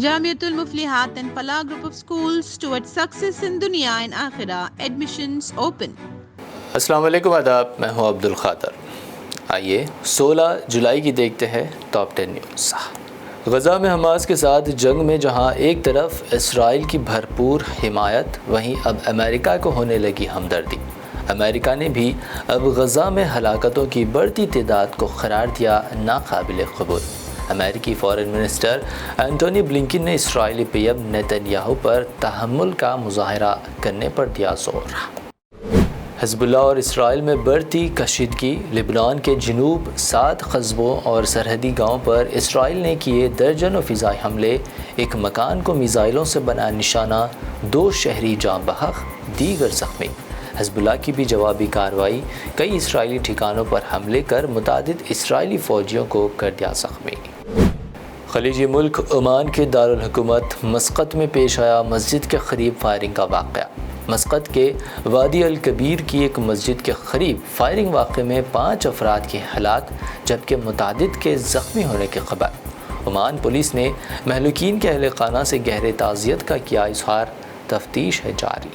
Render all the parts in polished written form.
Jamiatul Muflihat and Falah Group of Schools towards success in Dunya and Akhirah. Admissions open. السلام علیکم، آداب، میں ہوں عبد الخاطر۔ آئیے 16 جولائی کی دیکھتے ہیں ٹاپ 10 نیوز۔ غزہ میں حماس کے ساتھ جنگ میں جہاں ایک طرف اسرائیل کی بھرپور حمایت، وہیں اب امریکہ کو ہونے لگی ہمدردی۔ امریکہ نے بھی اب غزہ میں ہلاکتوں کی بڑھتی تعداد کو قرار دیا ناقابل قبول۔ امریکی فارن منسٹر اینٹونی بلنکن نے اسرائیلی پیم نیتن یاہو پر تحمل کا مظاہرہ کرنے پر دیا زور۔ حزب اللہ اور اسرائیل میں بڑھتی کشیدگی۔ لبنان کے جنوب 7 قصبوں اور سرحدی گاؤں پر اسرائیل نے کیے درجنوں فضائی حملے، ایک مکان کو میزائلوں سے بنا نشانہ، 2 شہری جاں بحق، دیگر زخمی۔ حزب اللہ کی بھی جوابی کارروائی، کئی اسرائیلی ٹھکانوں پر حملے کر متعدد اسرائیلی فوجیوں کو کر دیا زخمی۔ خلیجی ملک عمان کے دارالحکومت مسقط میں پیش آیا مسجد کے قریب فائرنگ کا واقعہ۔ مسقط کے وادی الکبیر کی ایک مسجد کے قریب فائرنگ واقعے میں 5 افراد کی ہلاک جبکہ متعدد کے زخمی ہونے کی خبر۔ عمان پولیس نے مہلوکین کے اہل خانہ سے گہرے تعزیت کا کیا اظہار، تفتیش ہے جاری۔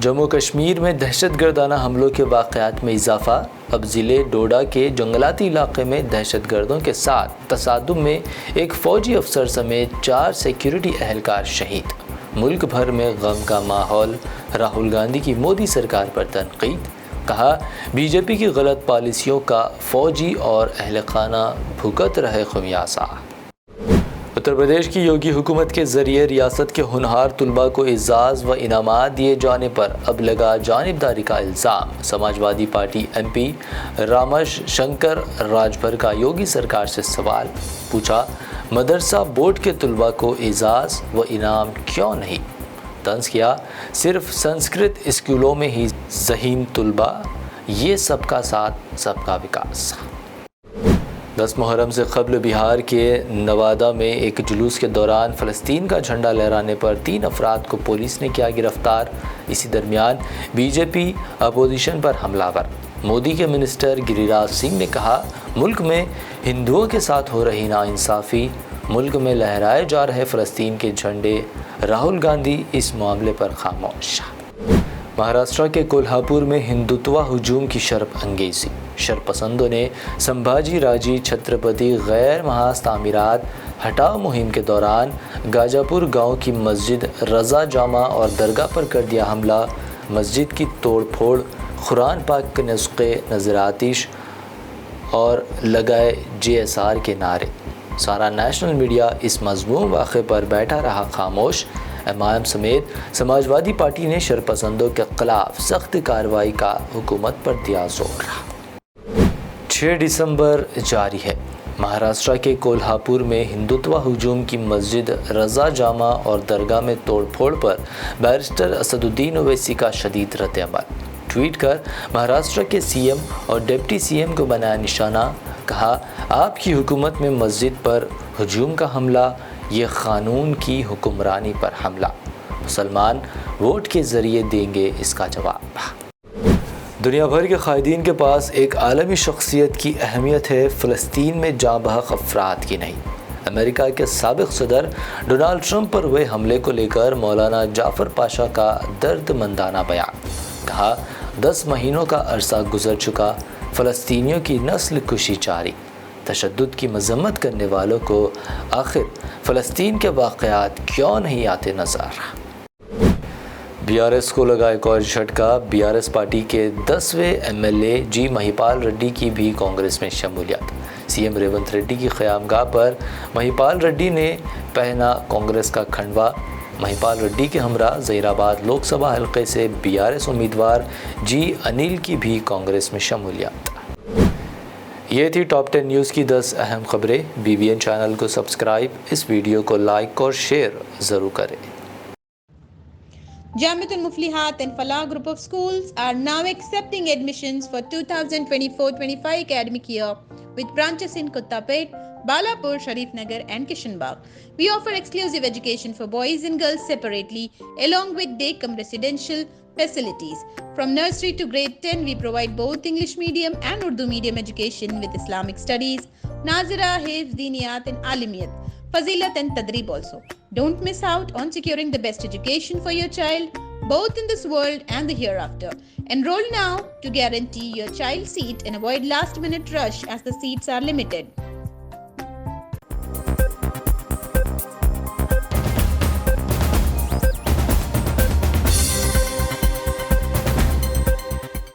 جموں کشمیر میں دہشت گردانہ حملوں کے واقعات میں اضافہ۔ اب ضلع ڈوڈا کے جنگلاتی علاقے میں دہشت گردوں کے ساتھ تصادم میں ایک فوجی افسر سمیت 4 سیکیورٹی اہلکار شہید۔ ملک بھر میں غم کا ماحول۔ راہل گاندھی کی مودی سرکار پر تنقید، کہا بی جے پی کی غلط پالیسیوں کا فوجی اور اہل خانہ بھگت رہے خمیازہ۔ اتر پردیش کی یوگی حکومت کے ذریعے ریاست کے ہونہار طلباء کو اعزاز و انعامات دیے جانے پر اب لگا جانبداری کا الزام۔ سماج وادی پارٹی ایم پی رامش شنکر راجبھر کا یوگی سرکار سے سوال پوچھا، مدرسہ بورڈ کے طلباء کو اعزاز و انعام کیوں نہیں؟ طنز کیا، صرف سنسکرت اسکولوں میں ہی ذہین طلباء، یہ سب کا ساتھ سب کا وکاس۔ 10 محرم سے قبل بہار کے نوادہ میں ایک جلوس کے دوران فلسطین کا جھنڈا لہرانے پر 3 افراد کو پولیس نے کیا گرفتار۔ اسی درمیان بی جے پی اپوزیشن پر حملہ ور۔ مودی کے منسٹر گری راج سنگھ نے کہا، ملک میں ہندوؤں کے ساتھ ہو رہی ناانصافی، ملک میں لہرائے جا رہے فلسطین کے جھنڈے، راہل گاندھی اس معاملے پر خاموش۔ مہاراشٹر کے کولہاپور میں ہندوتوا ہجوم کی شرف انگیزی۔ شرپسندوں نے سمبھاجی راجی چھترپتی غیر محاذ تعمیرات ہٹاؤ مہم کے دوران گاجاپور گاؤں کی مسجد رضا جامع اور درگاہ پر کر دیا حملہ۔ مسجد کی توڑ پھوڑ، قرآن پاک کے نسخے نظر آتش اور لگائے JSR کے نعرے۔ سارا نیشنل میڈیا اس مذموم واقعے پر بیٹھا رہا خاموش۔ MIM سمیت سماج وادی پارٹی نے شرپسندوں کے خلاف سخت کارروائی کا حکومت پر دیا زور۔ 6 دسمبر جاری ہے۔ مہاراشٹر کے کولہاپور میں ہندوتوا ہجوم کی مسجد رضا جامع اور درگاہ میں توڑ پھوڑ پر بیرسٹر اسد الدین اویسی کا شدید رد عمل۔ ٹویٹ کر مہاراشٹر کے CM اور ڈپٹی CM کو بنایا نشانہ، کہا آپ کی حکومت میں مسجد پر ہجوم کا حملہ، یہ قانون کی حکمرانی پر حملہ، مسلمان ووٹ کے ذریعے دیں گے اس کا جواب۔ دنیا بھر کے قائدین کے پاس ایک عالمی شخصیت کی اہمیت ہے، فلسطین میں جاں بحق افراد کی نہیں۔ امریکہ کے سابق صدر ڈونالڈ ٹرمپ پر ہوئے حملے کو لے کر مولانا جعفر پاشا کا درد مندانہ بیان، کہا 10 مہینوں کا عرصہ گزر چکا، فلسطینیوں کی نسل کشی جاری، تشدد کی مذمت کرنے والوں کو آخر فلسطین کے واقعات کیوں نہیں آتے نظر۔ BRS کو لگا ایک اور جھٹکا، BRS پارٹی کے 10ویں MLA جی مہیپال ریڈی کی بھی کانگریس میں شمولیت۔ CM ریونت ریڈی کی قیامگاہ پر مہیپال ریڈی نے پہنا کانگریس کا کھنڈوا۔ مہیپال ریڈی کے ہمراہ ظہیر آباد لوک سبھا حلقے سے BRS امیدوار جی انیل کی بھی کانگریس میں شمولیت۔ یہ تھی ٹاپ 10 نیوز کی 10 اہم خبریں۔ BBN چینل کو سبسکرائب، اس ویڈیو کو لائک اور شیئر ضرور کریں۔ Jamiatul Muflihat and Falah Group of Schools are now accepting admissions for 2024-25 academic year with branches in Kottapet, Balapur, Sharif Nagar and Kishanbagh. We offer exclusive education for boys and girls separately along with day-cum residential facilities. From nursery to grade 10, we provide both English medium and Urdu medium education with Islamic studies, Nazira, Hifz, Diniyat and Alimiyat. Fazilat and Tadrib also. Don't miss out on securing the best education for your child, both in this world and the hereafter. Enroll now to guarantee your child's seat and avoid last-minute rush as the seats are limited.